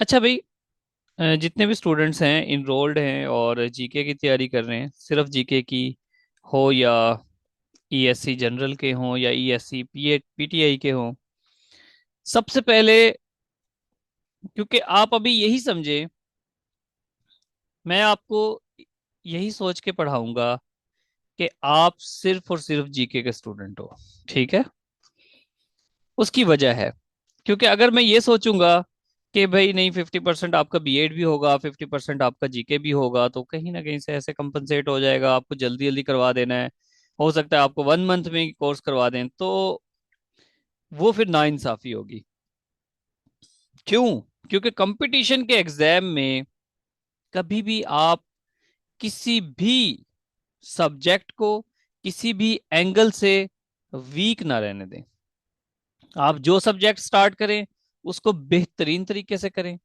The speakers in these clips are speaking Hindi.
अच्छा भाई, जितने भी स्टूडेंट्स हैं इनरोल्ड हैं और जीके की तैयारी कर रहे हैं, सिर्फ जीके की हो या ईएससी जनरल के हों या ईएससी पीटीआई के हों, सबसे पहले, क्योंकि आप अभी यही समझे, मैं आपको यही सोच के पढ़ाऊंगा कि आप सिर्फ और सिर्फ जीके के स्टूडेंट हो। ठीक है? उसकी वजह है, क्योंकि अगर मैं ये सोचूंगा कि भाई नहीं, 50% आपका बीएड भी होगा, 50% आपका जीके भी होगा, तो कहीं ना कहीं से ऐसे कंपनसेट हो जाएगा, आपको जल्दी जल्दी करवा देना है, हो सकता है आपको 1 मंथ में कोर्स करवा दें, तो वो फिर नाइंसाफी होगी। क्यों? क्योंकि कंपटीशन के एग्जाम में कभी भी आप किसी भी सब्जेक्ट को किसी भी एंगल से वीक ना रहने दें। आप जो सब्जेक्ट स्टार्ट करें उसको बेहतरीन तरीके से करें,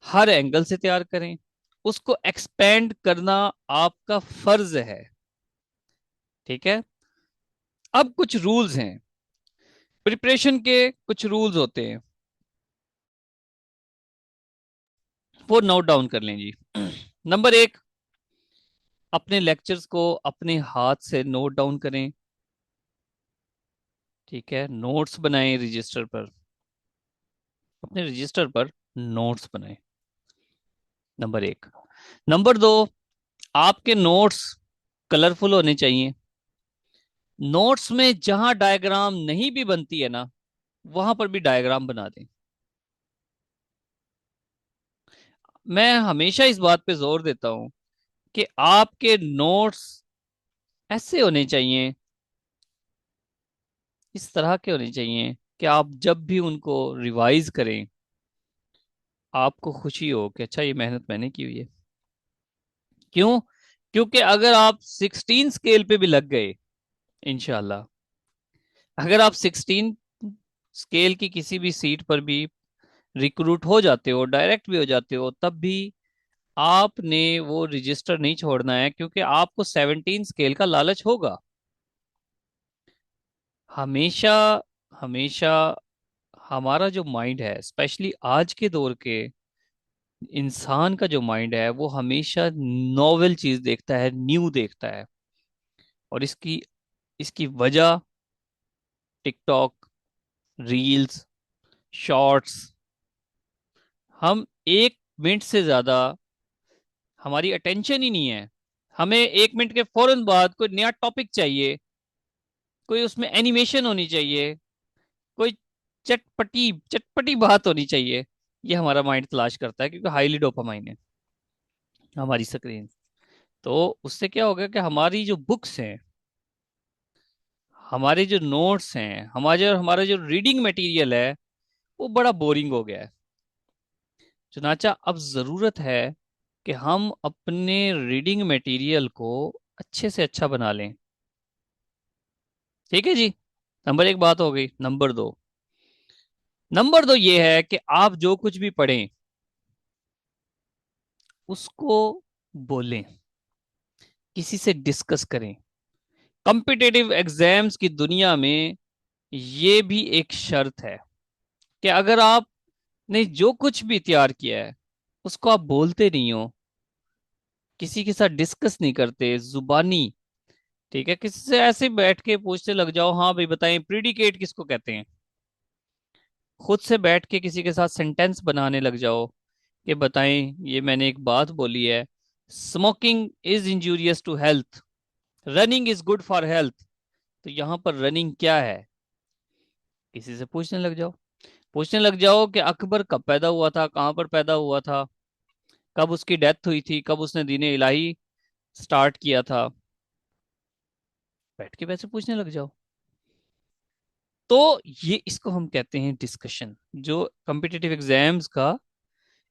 हर एंगल से तैयार करें, उसको एक्सपेंड करना आपका फर्ज है। ठीक है? अब कुछ रूल्स हैं, प्रिपरेशन के कुछ रूल्स होते हैं, वो नोट डाउन कर लें जी। नंबर 1, अपने लेक्चर्स को अपने हाथ से नोट डाउन करें। ठीक है? नोट्स बनाएं रजिस्टर पर, अपने रजिस्टर पर नोट्स बनाएं। नंबर 1। नंबर 2, आपके नोट्स कलरफुल होने चाहिए। नोट्स में जहां डायग्राम नहीं भी बनती है ना, वहां पर भी डायग्राम बना दें। मैं हमेशा इस बात पे जोर देता हूं कि आपके नोट्स ऐसे होने चाहिए, इस तरह के होने चाहिए कि आप जब भी उनको रिवाइज करें, आपको खुशी हो कि अच्छा, ये मेहनत मैंने की हुई है। क्यों? क्योंकि अगर आप 16 स्केल पे भी लग गए, इंशाल्लाह, अगर आप 16 स्केल की किसी भी सीट पर भी रिक्रूट हो जाते हो, डायरेक्ट भी हो जाते हो, तब भी आपने वो रजिस्टर नहीं छोड़ना है, क्योंकि आपको 17 स्केल का लालच होगा। हमेशा हमेशा हमारा जो माइंड है, स्पेशली आज के दौर के इंसान का जो माइंड है, वो हमेशा नॉवेल चीज देखता है, न्यू देखता है। और इसकी इसकी वजह टिकटॉक, रील्स, शॉर्ट्स। हम 1 मिनट से ज्यादा हमारी अटेंशन ही नहीं है। हमें 1 मिनट के फौरन बाद कोई नया टॉपिक चाहिए, कोई उसमें एनिमेशन होनी चाहिए, कोई चटपटी चटपटी बात होनी चाहिए। ये हमारा माइंड तलाश करता है, क्योंकि हाईली डोपामाइन है हमारी स्क्रीन। तो उससे क्या होगा कि हमारी जो बुक्स हैं, हमारे जो नोट्स हैं, हमारा जो रीडिंग मटेरियल है, वो बड़ा बोरिंग हो गया है। चुनाचा अब जरूरत है कि हम अपने रीडिंग मटेरियल को अच्छे से अच्छा बना लें। ठीक है जी? नंबर 1 बात हो गई। नंबर 2 ये है कि आप जो कुछ भी पढ़ें उसको बोलें, किसी से डिस्कस करें। कॉम्पिटेटिव एग्जाम्स की दुनिया में ये भी एक शर्त है कि अगर आपने जो कुछ भी तैयार किया है उसको आप बोलते नहीं हो, किसी के साथ डिस्कस नहीं करते जुबानी। ठीक है? किसी से ऐसे बैठ के पूछने लग जाओ, हाँ भाई बताएं प्रीडिकेट किसको कहते हैं, खुद से बैठ के किसी के साथ सेंटेंस बनाने लग जाओ कि बताएं, ये मैंने एक बात बोली है, smoking is injurious to health, running is good for health, तो यहाँ पर रनिंग क्या है, किसी से पूछने लग जाओ। पूछने लग जाओ कि अकबर कब पैदा हुआ था, कहाँ पर पैदा हुआ था, कब उसकी डेथ हुई थी, कब उसने दीन इलाही स्टार्ट किया था। बैठ के वैसे पूछने लग जाओ। तो ये इसको हम कहते हैं डिस्कशन, जो कॉम्पिटिटिव एग्जाम्स का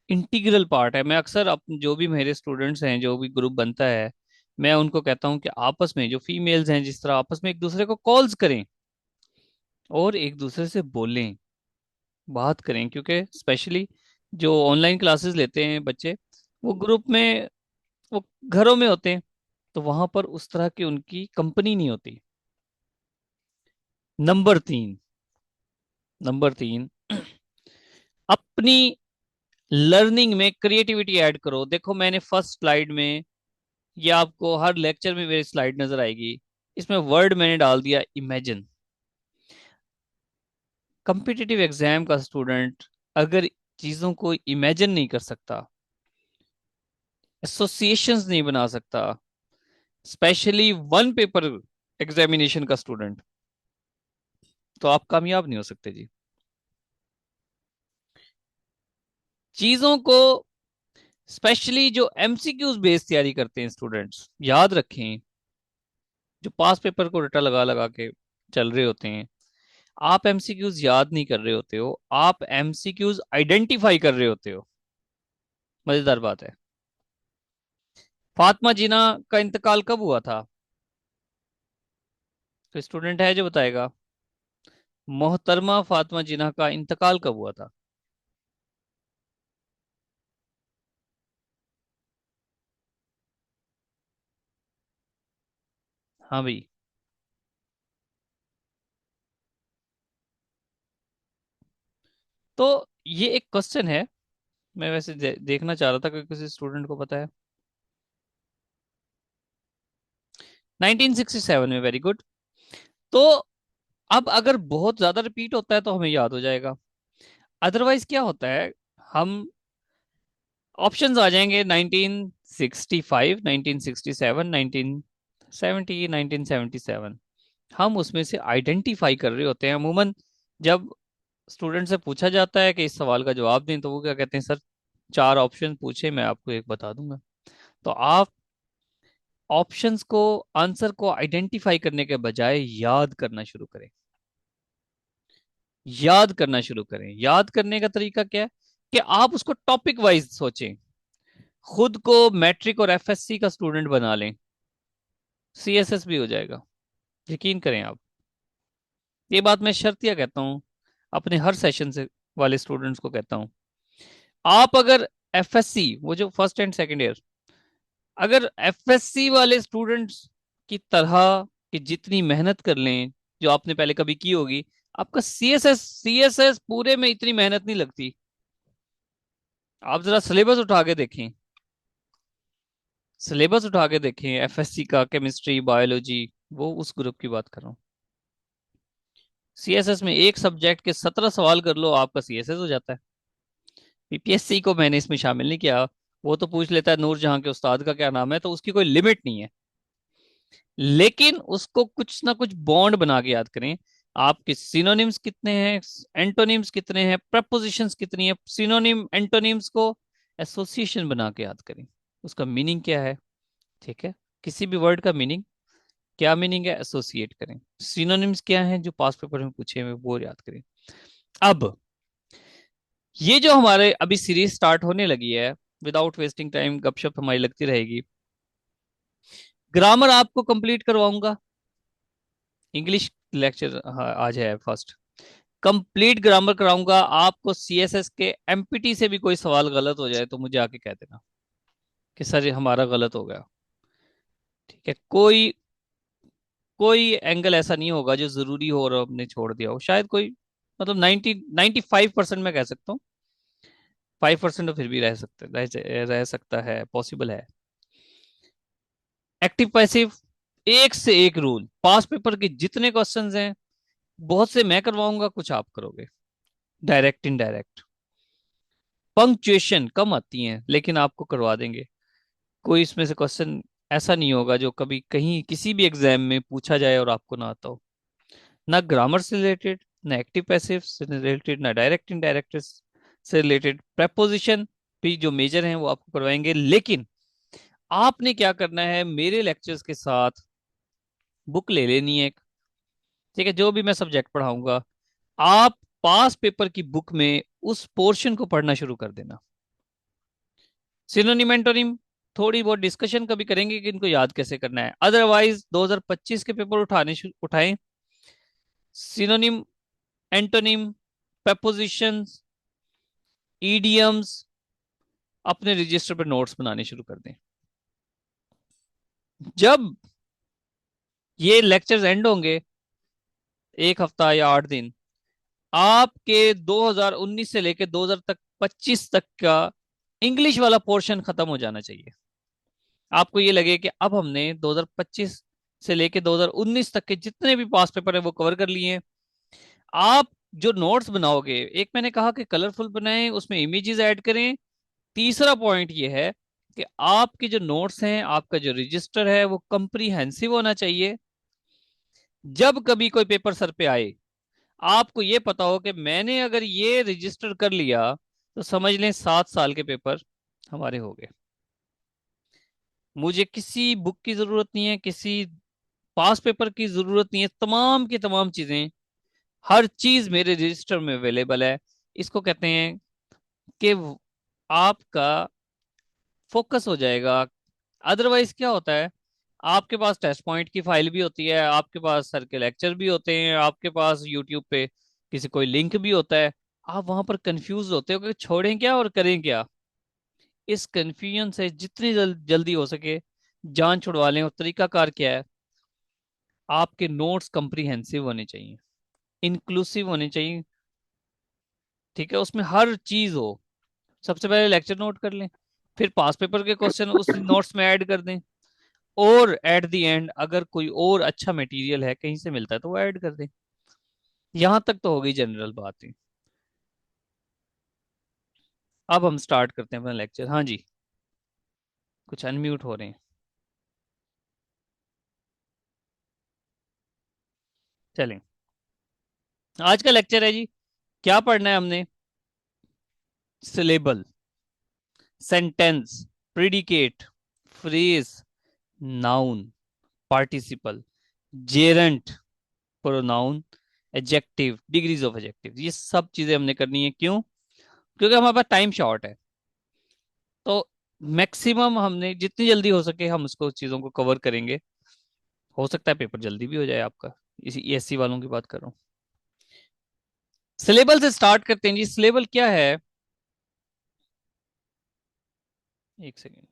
इंटीग्रल पार्ट है। मैं अक्सर जो भी मेरे स्टूडेंट्स हैं, जो भी ग्रुप बनता है, मैं उनको कहता हूँ कि आपस में जो फीमेल्स हैं, जिस तरह आपस में एक दूसरे को कॉल्स करें और एक दूसरे से बोलें, बात करें। क्योंकि स्पेशली जो ऑनलाइन क्लासेस लेते हैं बच्चे, वो ग्रुप में, वो घरों में होते हैं, तो वहां पर उस तरह की उनकी कंपनी नहीं होती। नंबर 3, नंबर 3, अपनी लर्निंग में क्रिएटिविटी ऐड करो। देखो मैंने फर्स्ट स्लाइड में, ये आपको हर लेक्चर में मेरी स्लाइड नजर आएगी, इसमें वर्ड मैंने डाल दिया इमेजिन। कॉम्पिटिटिव एग्जाम का स्टूडेंट अगर चीजों को इमेजिन नहीं कर सकता, एसोसिएशंस नहीं बना सकता, स्पेशली वन पेपर एग्जामिनेशन का स्टूडेंट, तो आप कामयाब नहीं हो सकते जी। चीजों को, स्पेशली जो एमसीक्यूज बेस्ड तैयारी करते हैं स्टूडेंट्स, याद रखें, जो पास पेपर को रटा लगा लगा के चल रहे होते हैं, आप एमसीक्यूज याद नहीं कर रहे होते हो, आप एमसीक्यूज आइडेंटिफाई कर रहे होते हो। मजेदार बात है। फातिमा जीना का इंतकाल कब हुआ था? तो स्टूडेंट है जो बताएगा, मोहतरमा फातिमा जिन्ना का इंतकाल कब हुआ था? हाँ भाई। तो ये एक क्वेश्चन है, मैं वैसे देखना चाह रहा था कि किसी स्टूडेंट को पता है। 1967 में, वेरी गुड। तो अब अगर बहुत ज्यादा रिपीट होता है तो हमें याद हो जाएगा, अदरवाइज क्या होता है, हम ऑप्शंस आ जाएंगे 1965, 1967, 1970, 1977, हम उसमें से आइडेंटिफाई कर रहे होते हैं अमूमन। जब स्टूडेंट से पूछा जाता है कि इस सवाल का जवाब दें, तो वो क्या कहते हैं, सर चार ऑप्शन पूछे, मैं आपको एक बता दूंगा। तो आप ऑप्शंस को, आंसर को आइडेंटिफाई करने के बजाय याद करना शुरू करें। याद करना शुरू करें। याद करने का तरीका क्या है कि आप उसको टॉपिक वाइज सोचें, खुद को मैट्रिक और एफएससी का स्टूडेंट बना लें, सीएसएस भी हो जाएगा, यकीन करें आप। ये बात मैं शर्तिया कहता हूँ, अपने हर सेशन से वाले स्टूडेंट्स को कहता हूँ। आप अगर एफएससी, वो जो फर्स्ट एंड सेकंड ईयर, अगर एफएससी वाले स्टूडेंट्स की तरह की जितनी मेहनत कर लें जो आपने पहले कभी की होगी, आपका सीएसएस सीएसएस पूरे में इतनी मेहनत नहीं लगती। आप जरा सिलेबस उठा के देखें, सिलेबस उठा के देखें एफएससी का, केमिस्ट्री, बायोलॉजी, वो उस ग्रुप की बात कर रहा हूँ। सीएसएस में एक सब्जेक्ट के 17 सवाल कर लो, आपका सीएसएस हो जाता है। पीपीएससी को मैंने इसमें शामिल नहीं किया, वो तो पूछ लेता है नूरजहां के उस्ताद का क्या नाम है, तो उसकी कोई लिमिट नहीं है। लेकिन उसको कुछ ना कुछ बॉन्ड बना के याद करें। आपके सिनोनिम्स कितने हैं, एंटोनिम्स कितने हैं, प्रपोजिशंस कितनी है, सिनोनिम एंटोनिम्स को एसोसिएशन बना के याद करें, उसका मीनिंग क्या है। ठीक है, किसी भी वर्ड का मीनिंग, क्या मीनिंग है, एसोसिएट करें। सिनोनिम्स क्या है जो पास पेपर में पूछे हुए, वो याद करें। अब ये जो हमारे अभी सीरीज स्टार्ट होने लगी है, विदाउट वेस्टिंग टाइम गपशप हमारी लगती रहेगी। ग्रामर आपको कंप्लीट करवाऊंगा, इंग्लिश लेक्चर आज है फर्स्ट, कंप्लीट ग्रामर कराऊंगा आपको। सीएसएस के एमपीटी से भी कोई सवाल गलत हो जाए तो मुझे आके कह देना कि सर ये हमारा गलत हो गया। ठीक है, कोई कोई एंगल ऐसा नहीं होगा जो जरूरी हो और हमने छोड़ दिया हो, शायद कोई, मतलब 95% मैं कह सकता हूँ, 5% तो फिर भी रह सकता है, पॉसिबल है। एक्टिव पैसिव, एक से एक रूल, पास पेपर के जितने क्वेश्चंस हैं, बहुत से मैं करवाऊंगा, कुछ आप करोगे, डायरेक्ट इनडायरेक्ट। पंक्चुएशन कम आती हैं लेकिन आपको करवा देंगे। कोई इसमें से क्वेश्चन ऐसा नहीं होगा जो कभी कहीं किसी भी एग्जाम में पूछा जाए और आपको ना आता हो। ना ग्रामर से रिलेटेड, ना एक्टिव पैसिव से रिलेटेड, ना डायरेक्ट इनडायरेक्ट से रिलेटेड। preposition भी जो मेजर हैं वो आपको करवाएंगे, लेकिन आपने क्या करना है, मेरे लेक्चर्स के साथ बुक ले लेनी है एक। ठीक है, जो भी मैं सब्जेक्ट पढ़ाऊंगा, आप पास पेपर की बुक में उस पोर्शन को पढ़ना शुरू कर देना। सिनोनिम एंटोनिम थोड़ी बहुत डिस्कशन कभी करेंगे कि इनको याद कैसे करना है, अदरवाइज 2025 के पेपर उठाएं। सिनोनिम, एंटोनिम, prepositions, ईडियम्स अपने रजिस्टर पर नोट्स बनाने शुरू कर दें। जब ये लेक्चर्स एंड होंगे, एक हफ्ता या 8 दिन, आपके 2019 से लेकर 2000 तक 2025 तक का इंग्लिश वाला पोर्शन खत्म हो जाना चाहिए। आपको ये लगे कि अब हमने 2025 से लेके 2019 तक के जितने भी पास पेपर है वो कवर कर लिए हैं। आप जो नोट्स बनाओगे, एक मैंने कहा कि कलरफुल बनाएं, उसमें इमेजेस ऐड करें। तीसरा पॉइंट ये है कि आपके जो नोट्स हैं, आपका जो रजिस्टर है वो कंप्रीहेंसिव होना चाहिए। जब कभी कोई पेपर सर पे आए, आपको ये पता हो कि मैंने अगर ये रजिस्टर कर लिया तो समझ लें 7 साल के पेपर हमारे हो गए। मुझे किसी बुक की जरूरत नहीं है, किसी पास पेपर की जरूरत नहीं है, तमाम की तमाम चीजें, हर चीज मेरे रजिस्टर में अवेलेबल है। इसको कहते हैं कि आपका फोकस हो जाएगा। अदरवाइज क्या होता है, आपके पास टेस्ट पॉइंट की फाइल भी होती है, आपके पास सर के लेक्चर भी होते हैं, आपके पास यूट्यूब पे किसी कोई लिंक भी होता है। आप वहां पर कंफ्यूज होते हो कि छोड़ें क्या और करें क्या। इस कंफ्यूजन से जितनी जल्दी हो सके जान छुड़वा लें। और तरीकाकार क्या है, आपके नोट्स कंप्रीहेंसिव होने चाहिए, इंक्लूसिव होने चाहिए। ठीक है, उसमें हर चीज हो। सबसे पहले लेक्चर नोट कर लें, फिर पास पेपर के क्वेश्चन उस नोट्स में ऐड कर दें, और एट द एंड अगर कोई और अच्छा मटेरियल है कहीं से मिलता है तो वो ऐड कर दें। यहां तक तो हो गई जनरल बात है। अब हम स्टार्ट करते हैं अपना लेक्चर। हाँ जी, कुछ अनम्यूट हो रहे हैं। चलें, आज का लेक्चर है जी, क्या पढ़ना है हमने? Syllable, sentence, predicate, phrase, noun, participle, gerund, pronoun, adjective, degrees of adjective. ये सब चीजें हमने करनी है। क्यों? क्योंकि हमारे पास टाइम शॉर्ट है। तो मैक्सिमम हमने जितनी जल्दी हो सके हम उसको चीजों को कवर करेंगे। हो सकता है पेपर जल्दी भी हो जाए आपका, इसी एससी वालों की बात कर रहा हूँ। सिलेबल से स्टार्ट करते हैं जी। सिलेबल क्या है? एक second.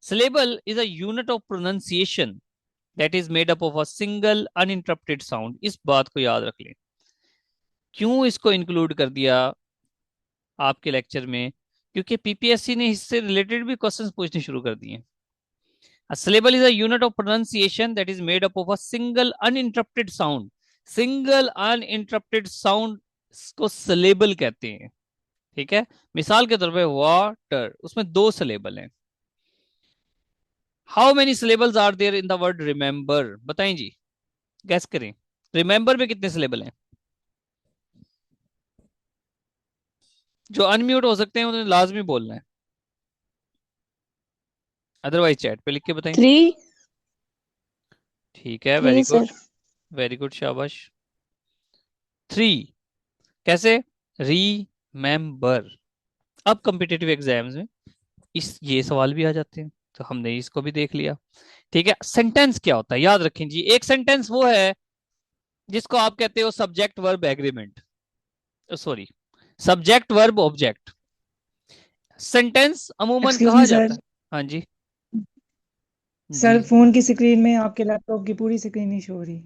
Syllable is a unit of pronunciation that is made up of a single uninterrupted sound. इस बात को याद रख लें। क्यों इसको इंक्लूड कर दिया आपके लेक्चर में? क्योंकि पीपीएससी ने इससे रिलेटेड भी क्वेश्चंस पूछने शुरू कर दिए हैं। A syllable is a unit of pronunciation that is made up of a single uninterrupted sound. Single uninterrupted sound को syllable कहते हैं। ठीक है, मिसाल के तौर पे वाटर, उसमें 2 syllable हैं। How many syllables are there in the word remember? बताएं जी, गैस करें। रिमेंबर में कितने syllable हैं? जो अनम्यूट हो सकते हैं उन्हें लाजमी बोलना है, अदरवाइज चैट पे लिख के बताएं। 3। ठीक है, very 3 good. Sir. Very good, शाबाश। 3 कैसे? रीमेंबर। अब कम्पिटेटिव एग्जाम्स में इस ये सवाल भी आ जाते हैं, तो हमने इसको भी देख लिया। ठीक है, सेंटेंस क्या होता है याद रखें जी। एक सेंटेंस वो है जिसको आप कहते हो subject verb agreement, sorry, subject verb object. Sentence अमूमन एक्सक्यूज कहा मी जाता सर। है। हाँ जी। जी, सर फोन की स्क्रीन में आपके लैपटॉप की पूरी स्क्रीन नहीं शो हो रही।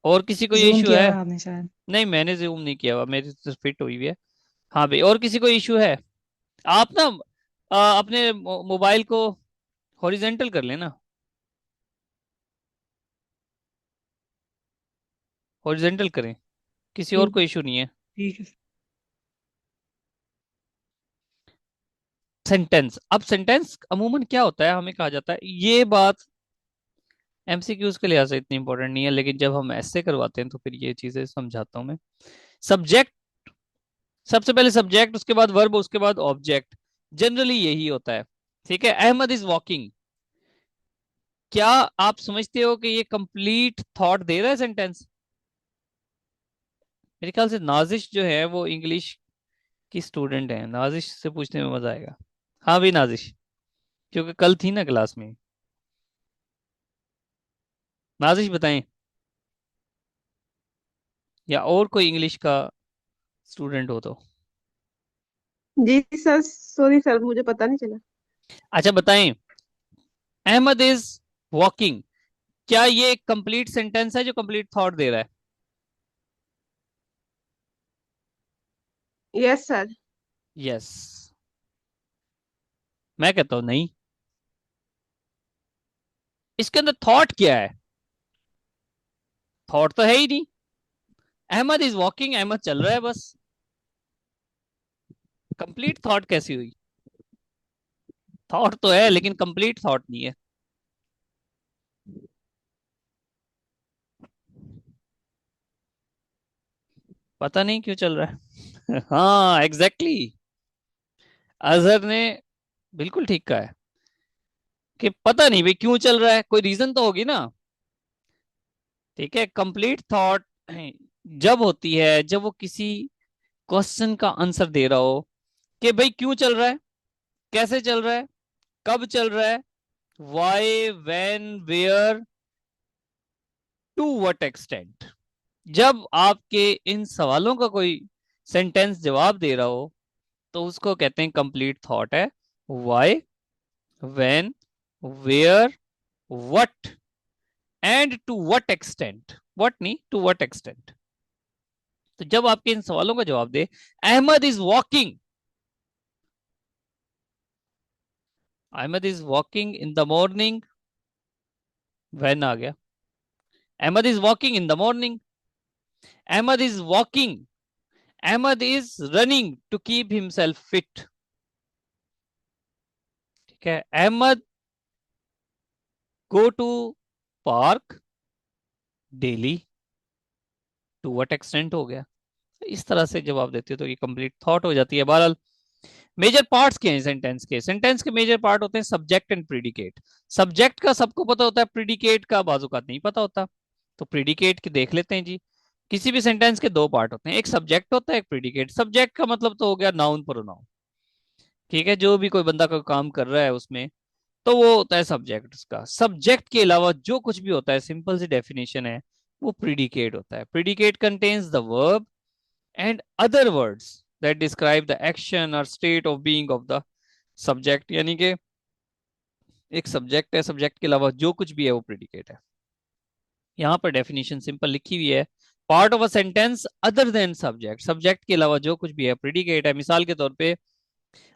और किसी को ये जूम इशू किया है? हुआ है आपने शायद। नहीं, मैंने जूम नहीं किया हुआ, मेरी तो फिट हुई हुई है। हाँ भाई, और किसी को इशू है? आप ना अपने मोबाइल को हॉरिजेंटल कर लेना। हॉरिजेंटल करें, किसी और ठीक। को इशू नहीं है। ठीक है। सेंटेंस, अब सेंटेंस अमूमन क्या होता है, हमें कहा जाता है ये बात एमसीक्यूज के लिहाज से इतनी इंपॉर्टेंट नहीं है, लेकिन जब हम ऐसे करवाते हैं तो फिर ये चीजें समझाता हूं मैं। सब्जेक्ट, सबसे पहले सब्जेक्ट, उसके बाद वर्ब, उसके बाद ऑब्जेक्ट। जनरली यही होता है। ठीक है, अहमद इज वॉकिंग। क्या आप समझते हो कि ये कंप्लीट थॉट दे रहा है सेंटेंस? मेरे ख्याल से नाजिश जो है वो इंग्लिश की स्टूडेंट है, नाजिश से पूछने में मजा आएगा। हाँ भी नाजिश, क्योंकि कल थी ना क्लास में। नाजिश बताएं, या और कोई इंग्लिश का स्टूडेंट हो तो। जी सर, सॉरी सर, मुझे पता नहीं चला। अच्छा बताएं, अहमद इज वॉकिंग, क्या ये एक कंप्लीट सेंटेंस है जो कंप्लीट थॉट दे रहा है? Yes sir. यस। मैं कहता हूं नहीं। इसके अंदर थॉट क्या है? थॉट तो है ही नहीं। अहमद इज वॉकिंग, अहमद चल रहा है बस। कंप्लीट थॉट कैसी हुई? थॉट तो है लेकिन कंप्लीट थॉट नहीं है। पता नहीं क्यों चल रहा है। हाँ एग्जैक्टली exactly. अजहर ने बिल्कुल ठीक कहा है कि पता नहीं भाई क्यों चल रहा है, कोई रीजन तो होगी ना। ठीक है, कंप्लीट थॉट जब होती है जब वो किसी क्वेश्चन का आंसर दे रहा हो कि भाई क्यों चल रहा है, कैसे चल रहा है, कब चल रहा है, why when where, to what extent. जब आपके इन सवालों का कोई सेंटेंस जवाब दे रहा हो तो उसको कहते हैं कंप्लीट थॉट है। Why, when, where, what and to what extent. What नहीं, टू व्हाट एक्सटेंट। तो जब आपके इन सवालों का जवाब दे, Ahmed is walking, Ahmed is walking in the morning, when आ गया। Ahmed is walking in the morning, Ahmed is walking, Ahmed is running to keep himself fit. ठीक है, Ahmed go to park daily, to what extent हो गया। इस तरह से जवाब देते हो तो ये कंप्लीट थॉट हो जाती है। बहरहाल मेजर पार्ट्स क्या हैं सेंटेंस के? सेंटेंस के मेजर पार्ट होते हैं सब्जेक्ट एंड प्रीडिकेट। सब्जेक्ट का सबको पता होता है, प्रीडिकेट का बाजुकात नहीं पता होता। तो प्रीडिकेट के देख लेते हैं जी। किसी भी सेंटेंस के दो पार्ट होते हैं, एक सब्जेक्ट होता है, एक प्रीडिकेट। सब्जेक्ट का मतलब तो हो गया नाउन प्रोनाउन। ठीक है, जो भी कोई बंदा कोई काम कर रहा है उसमें, तो वो होता है सब्जेक्ट। उसका सब्जेक्ट के अलावा जो कुछ भी होता है, सिंपल सी डेफिनेशन है, वो प्रीडिकेट होता है। Predicate contains the verb and other words that describe the action और state of being of the subject. यानी कि एक सब्जेक्ट है, सब्जेक्ट के अलावा जो कुछ भी है वो प्रेडिकेट है। यहाँ पर डेफिनेशन सिंपल लिखी हुई है, part of a sentence other than subject. Subject के अलावा जो कुछ भी है प्रेडिकेट है। मिसाल के तौर पे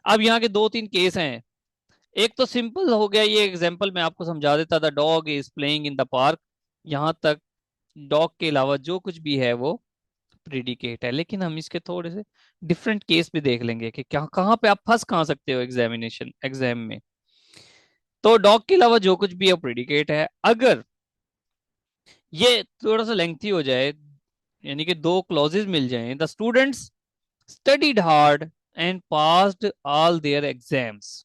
अब यहाँ के दो तीन केस हैं। एक तो सिंपल हो गया, ये एग्जांपल मैं आपको समझा देता, the dog is playing in the park. यहाँ तक डॉग के अलावा जो कुछ भी है वो प्रेडिकेट है। लेकिन हम इसके थोड़े से डिफरेंट केस भी देख लेंगे कि क्या कहाँ पे आप फंस कहाँ सकते हो एग्जाम में। तो डॉग के अलावा जो कुछ भी है प्रेडिकेट है। अगर ये थोड़ा सा लेंथी हो जाए, यानी कि दो क्लॉजेज मिल जाएं, the students studied hard and passed all their exams.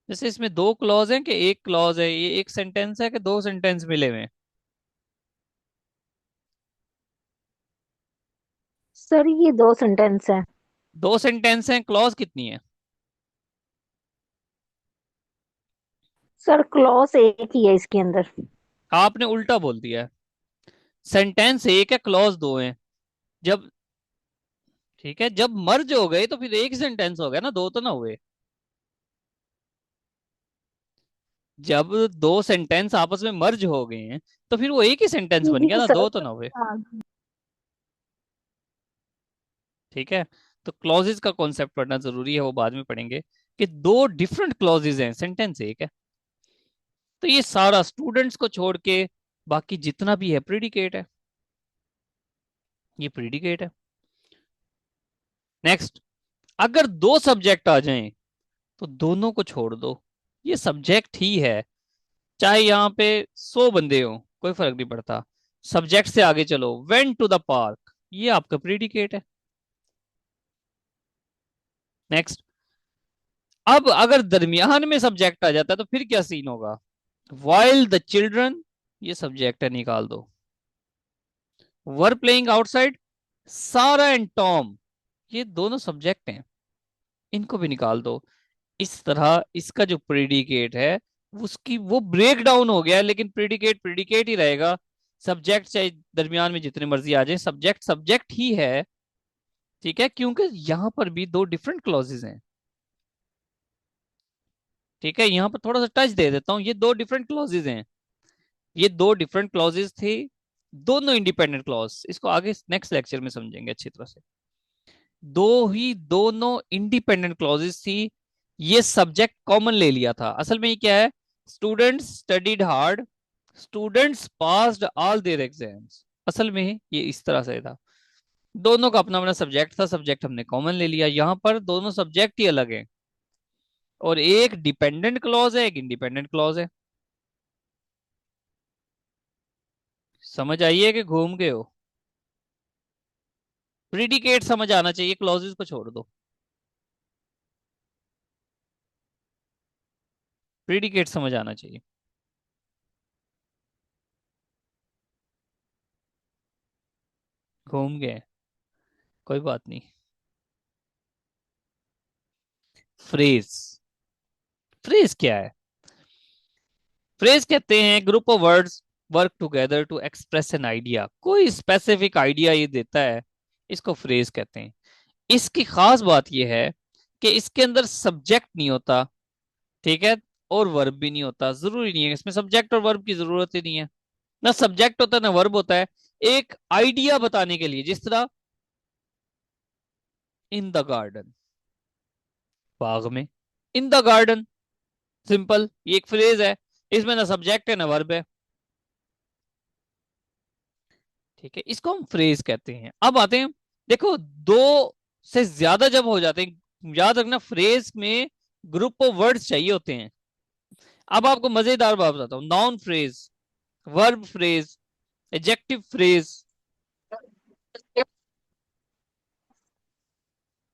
जैसे इसमें दो क्लॉज हैं कि एक क्लॉज है, ये एक सेंटेंस है कि दो सेंटेंस मिले हुए हैं? सर ये दो सेंटेंस है। दो सेंटेंस हैं, क्लॉज कितनी है? सर क्लॉज एक ही है इसके अंदर। आपने उल्टा बोल दिया है। सेंटेंस एक है, क्लॉज दो हैं। जब ठीक है, जब मर्ज हो गए तो फिर एक सेंटेंस हो गया ना, दो तो ना हुए। जब दो सेंटेंस आपस में मर्ज हो गए हैं तो फिर वो एक ही सेंटेंस जी बन गया जी ना, सर। दो तो ना हुए। हाँ। ठीक है, तो क्लॉजेज का कॉन्सेप्ट पढ़ना जरूरी है, वो बाद में पढ़ेंगे कि दो डिफरेंट क्लॉजेज हैं, सेंटेंस एक है। तो ये सारा स्टूडेंट्स को छोड़ के बाकी जितना भी है प्रीडिकेट है, ये प्रीडिकेट है। नेक्स्ट, अगर दो सब्जेक्ट आ जाएं तो दोनों को छोड़ दो, ये सब्जेक्ट ही है। चाहे यहाँ पे 100 बंदे हो, कोई फर्क नहीं पड़ता। सब्जेक्ट से आगे चलो, वेंट टू द पार्क, ये आपका प्रीडिकेट है। नेक्स्ट, अब अगर दरमियान में सब्जेक्ट आ जाता है तो फिर क्या सीन होगा? वाइल द चिल्ड्रन, ये सब्जेक्ट है, निकाल दो। वर प्लेइंग आउटसाइड, सारा एंड टॉम, ये दोनों सब्जेक्ट हैं, इनको भी निकाल दो। इस तरह इसका जो प्रेडिकेट है उसकी वो ब्रेक डाउन हो गया है, लेकिन प्रेडिकेट प्रेडिकेट ही रहेगा। सब्जेक्ट चाहे दरमियान में जितने मर्जी आ जाए, सब्जेक्ट सब्जेक्ट ही है। ठीक है, क्योंकि यहां पर भी दो डिफरेंट क्लॉजेज हैं। ठीक है, यहाँ पर थोड़ा सा टच दे देता हूँ, ये दो डिफरेंट क्लॉजेज हैं। ये दो डिफरेंट क्लॉजेज थे, दोनों इंडिपेंडेंट क्लॉज। इसको आगे नेक्स्ट लेक्चर में समझेंगे अच्छी तरह से। दोनों इंडिपेंडेंट क्लॉजेस थी। ये सब्जेक्ट कॉमन ले लिया था। असल में ये क्या है, students studied hard, students passed all their exams. असल में ये इस तरह से था, दोनों का अपना अपना सब्जेक्ट था, सब्जेक्ट हमने कॉमन ले लिया। यहां पर दोनों सब्जेक्ट ही अलग हैं, और एक डिपेंडेंट क्लॉज है, एक इंडिपेंडेंट क्लॉज है। समझ आइए कि घूम गए हो? प्रिडिकेट समझ आना चाहिए, क्लॉजेस को छोड़ दो, प्रिडिकेट समझ आना चाहिए। घूम गए, कोई बात नहीं। फ्रेज, फ्रेज क्या है? फ्रेज कहते हैं group of words work together to express an idea. कोई स्पेसिफिक आइडिया ये देता है, इसको फ्रेज कहते हैं। इसकी खास बात यह है कि इसके अंदर सब्जेक्ट नहीं होता, ठीक है, और वर्ब भी नहीं होता। जरूरी नहीं है इसमें सब्जेक्ट और वर्ब की जरूरत ही नहीं है, ना सब्जेक्ट होता है ना वर्ब होता है। एक आइडिया बताने के लिए, जिस तरह इन द गार्डन, बाग में, इन द गार्डन, सिंपल, ये एक फ्रेज है, इसमें ना सब्जेक्ट है ना वर्ब है, ठीक है, इसको हम फ्रेज कहते हैं। अब आते हैं, देखो, दो से ज्यादा जब हो जाते हैं, याद रखना फ्रेज में ग्रुप ऑफ वर्ड्स चाहिए होते हैं। अब आपको मजेदार बात बताता हूँ, noun phrase, verb phrase, adjective phrase.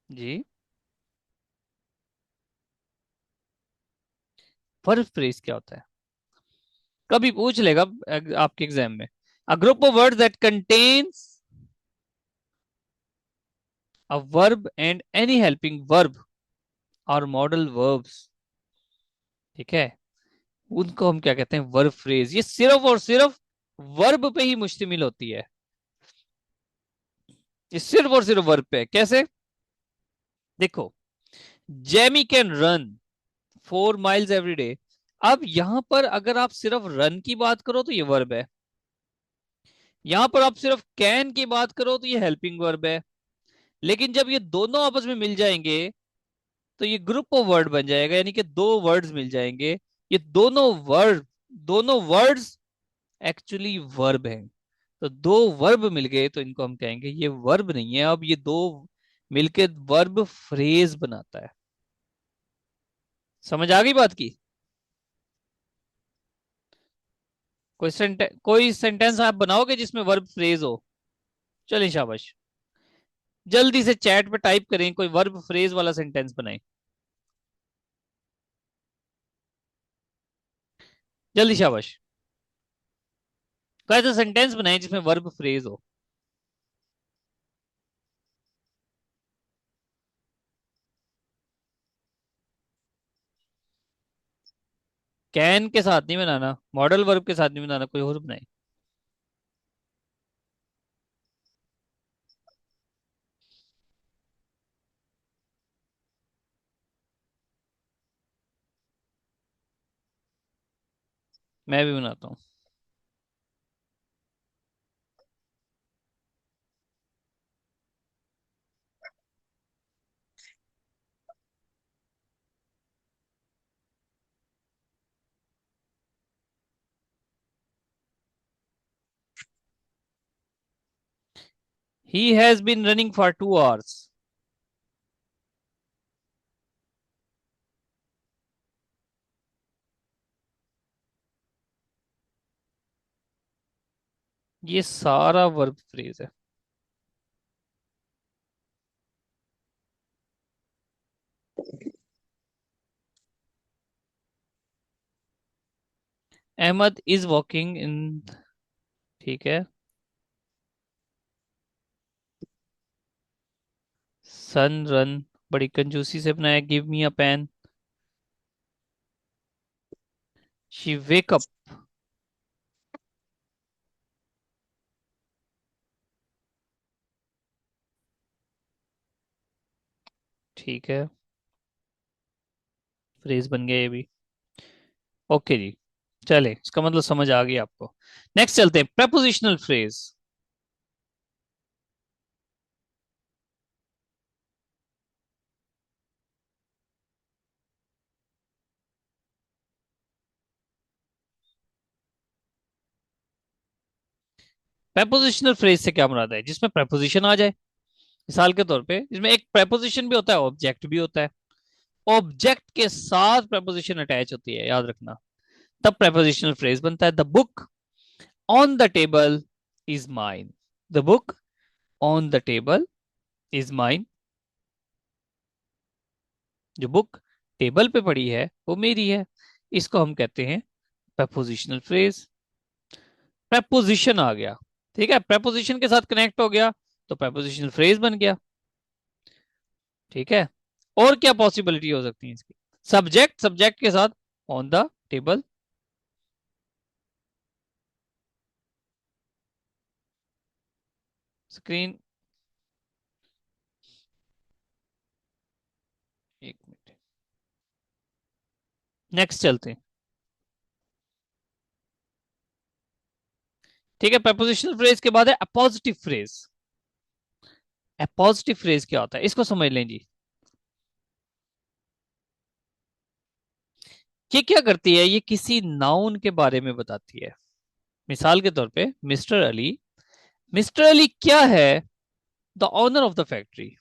जी, वर्ब फ्रेज क्या होता है? कभी पूछ लेगा आपके एग्जाम में। A group of words that contains a verb and any helping verb और मॉडल वर्ब्स, ठीक है, उनको हम क्या कहते हैं? Verb phrase. ये सिर्फ और सिर्फ वर्ब पे ही मुश्तमिल होती है, ये सिर्फ और सिर्फ वर्ब पे है। कैसे? देखो, Jamie can run 4 miles every day. अब यहां पर अगर आप सिर्फ रन की बात करो तो ये वर्ब है, यहां पर आप सिर्फ कैन की बात करो तो ये हेल्पिंग वर्ब है। लेकिन जब ये दोनों आपस में मिल जाएंगे तो ये ग्रुप ऑफ वर्ड बन जाएगा, यानी कि दो वर्ड्स मिल जाएंगे। ये दोनों वर्ड्स एक्चुअली वर्ब हैं। तो दो वर्ब मिल गए तो इनको हम कहेंगे ये वर्ब नहीं है, अब ये दो मिलके वर्ब फ्रेज बनाता है। समझ आ गई बात की? कोई सेंटेंस आप बनाओगे जिसमें वर्ब फ्रेज हो? चलिए शाबाश, जल्दी से चैट पे टाइप करें, कोई वर्ब फ्रेज वाला सेंटेंस बनाएं, जल्दी शाबाश। कोई ऐसा सेंटेंस बनाएं जिसमें वर्ब फ्रेज हो। कैन के साथ नहीं बनाना, मॉडल वर्ब के साथ नहीं बनाना, कोई और बनाए। मैं भी बनाता हूँ। He has been running for 2 hours. ये सारा वर्ब फ्रेज है। अहमद इज वॉकिंग इन, ठीक है, सन रन, बड़ी कंजूसी से बनाया, give me a pen, she wake up, ठीक है, फ्रेज बन गया ये भी। ओके जी, चले, इसका मतलब समझ आ गई आपको। नेक्स्ट चलते हैं, प्रपोजिशनल फ्रेज। prepositional फ्रेज से क्या मुराद है? जिसमें preposition आ जाए। मिसाल के तौर पे इसमें एक preposition भी होता है, ऑब्जेक्ट भी होता है। ऑब्जेक्ट के साथ preposition अटैच होती है, याद रखना, तब prepositional फ्रेज बनता है। The book on the table is mine. The book on the table is mine. जो बुक टेबल पे पड़ी है वो मेरी है। इसको हम कहते हैं prepositional फ्रेज। preposition आ गया, ठीक है, preposition के साथ कनेक्ट हो गया तो prepositional फ्रेज बन गया। ठीक है। और क्या पॉसिबिलिटी हो सकती है इसकी? सब्जेक्ट, सब्जेक्ट के साथ ऑन द टेबल। स्क्रीन, एक मिनट, नेक्स्ट चलते हैं। ठीक है, prepositional फ्रेज के बाद है अपोजिटिव फ्रेज। अपोजिटिव फ्रेज क्या होता है, इसको समझ लें जी। ये क्या करती है? ये किसी नाउन के बारे में बताती है। मिसाल के तौर पे मिस्टर अली। मिस्टर अली क्या है? The owner of the factory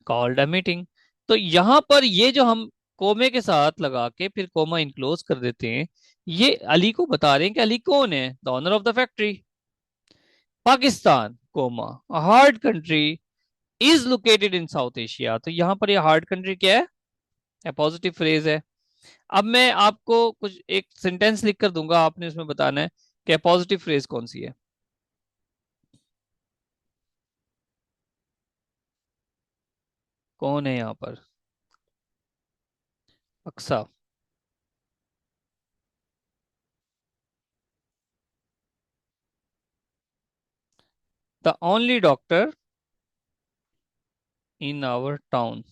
called a meeting. तो यहां पर ये जो हम कोमे के साथ लगा के फिर कोमा इनक्लोज कर देते हैं, ये अली को बता रहे हैं कि अली कौन है? The owner of the factory. Pakistan comma hard country is located in South Asia. तो यहां पर ये हार्ड कंट्री क्या है? पॉजिटिव फ्रेज है। अब मैं आपको कुछ एक सेंटेंस लिख कर दूंगा, आपने उसमें बताना है कि पॉजिटिव फ्रेज कौन सी है। कौन है यहां पर? Aqsa. The only doctor in our town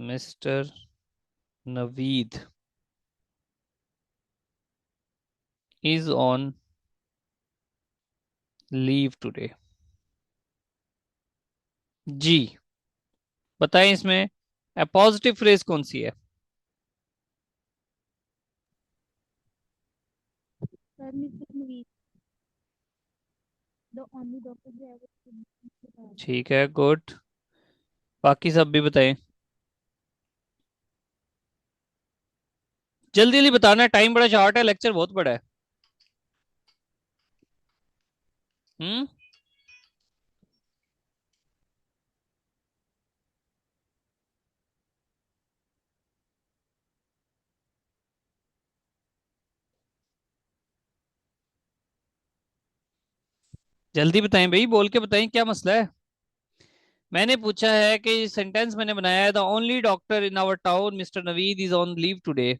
mister Naveed is on leave today. जी, बताएं इसमें पॉजिटिव फ्रेज कौन सी है? Sir mister Naveed the only doctor जो है वो ठीक है, गुड। बाकी सब भी बताएं, जल्दी जल्दी बताना है, टाइम बड़ा शॉर्ट है, लेक्चर बहुत बड़ा है। हम्म। जल्दी बताएं भाई, बोल के बताएं, क्या मसला है? मैंने पूछा है कि सेंटेंस मैंने बनाया है, the only doctor in our town mister Naveed is on leave today.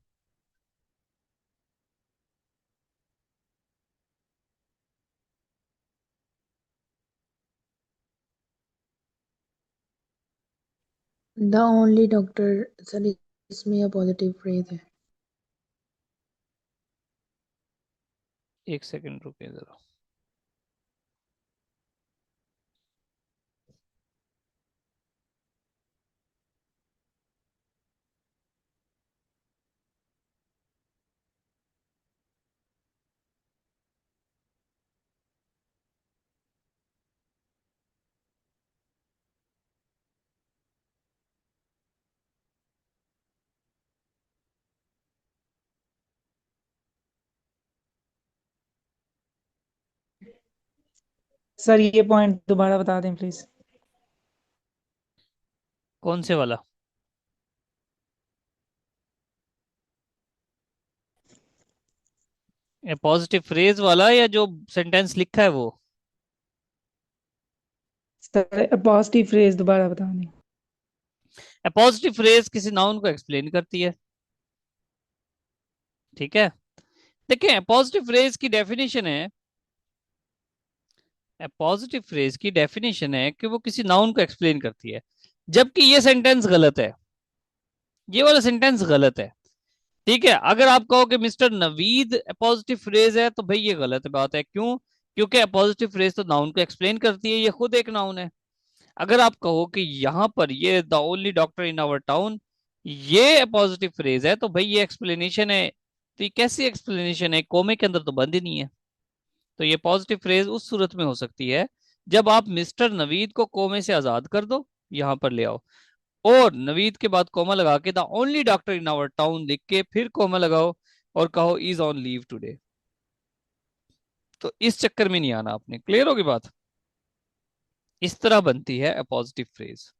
The only doctor, sir इसमें यह पॉजिटिव फ्रेज है। एक सेकंड रुकिए जरा। सर ये पॉइंट दोबारा बता दें प्लीज। कौन से वाला? पॉजिटिव फ्रेज वाला या जो सेंटेंस लिखा है वो? सर पॉजिटिव फ्रेज दोबारा बता दें। पॉजिटिव फ्रेज किसी नाउन को एक्सप्लेन करती है। ठीक है, देखिए पॉजिटिव फ्रेज की डेफिनेशन है, पॉजिटिव फ्रेज की डेफिनेशन है कि वो किसी नाउन को एक्सप्लेन करती है। जबकि ये सेंटेंस गलत है, ये वाला सेंटेंस गलत है। ठीक है, अगर आप कहो कि मिस्टर नवीद पॉजिटिव फ्रेज है तो भाई ये गलत बात है। क्यों? क्योंकि पॉजिटिव फ्रेज तो नाउन को एक्सप्लेन करती है, ये खुद एक नाउन है। अगर आप कहो कि यहां पर ये the only doctor in our town ये पॉजिटिव फ्रेज है तो भाई ये एक्सप्लेनेशन है, तो ये कैसी एक्सप्लेनेशन है, कोमे के अंदर तो बंद ही नहीं है। तो ये पॉजिटिव फ्रेज उस सूरत में हो सकती है जब आप मिस्टर नवीद को कोमे से आजाद कर दो, यहां पर ले आओ, और नवीद के बाद कोमा लगा के the only doctor in our town लिख के फिर कोमा लगाओ और कहो इज ऑन लीव टुडे। तो इस चक्कर में नहीं आना आपने। क्लियर होगी बात? इस तरह बनती है अ पॉजिटिव फ्रेज।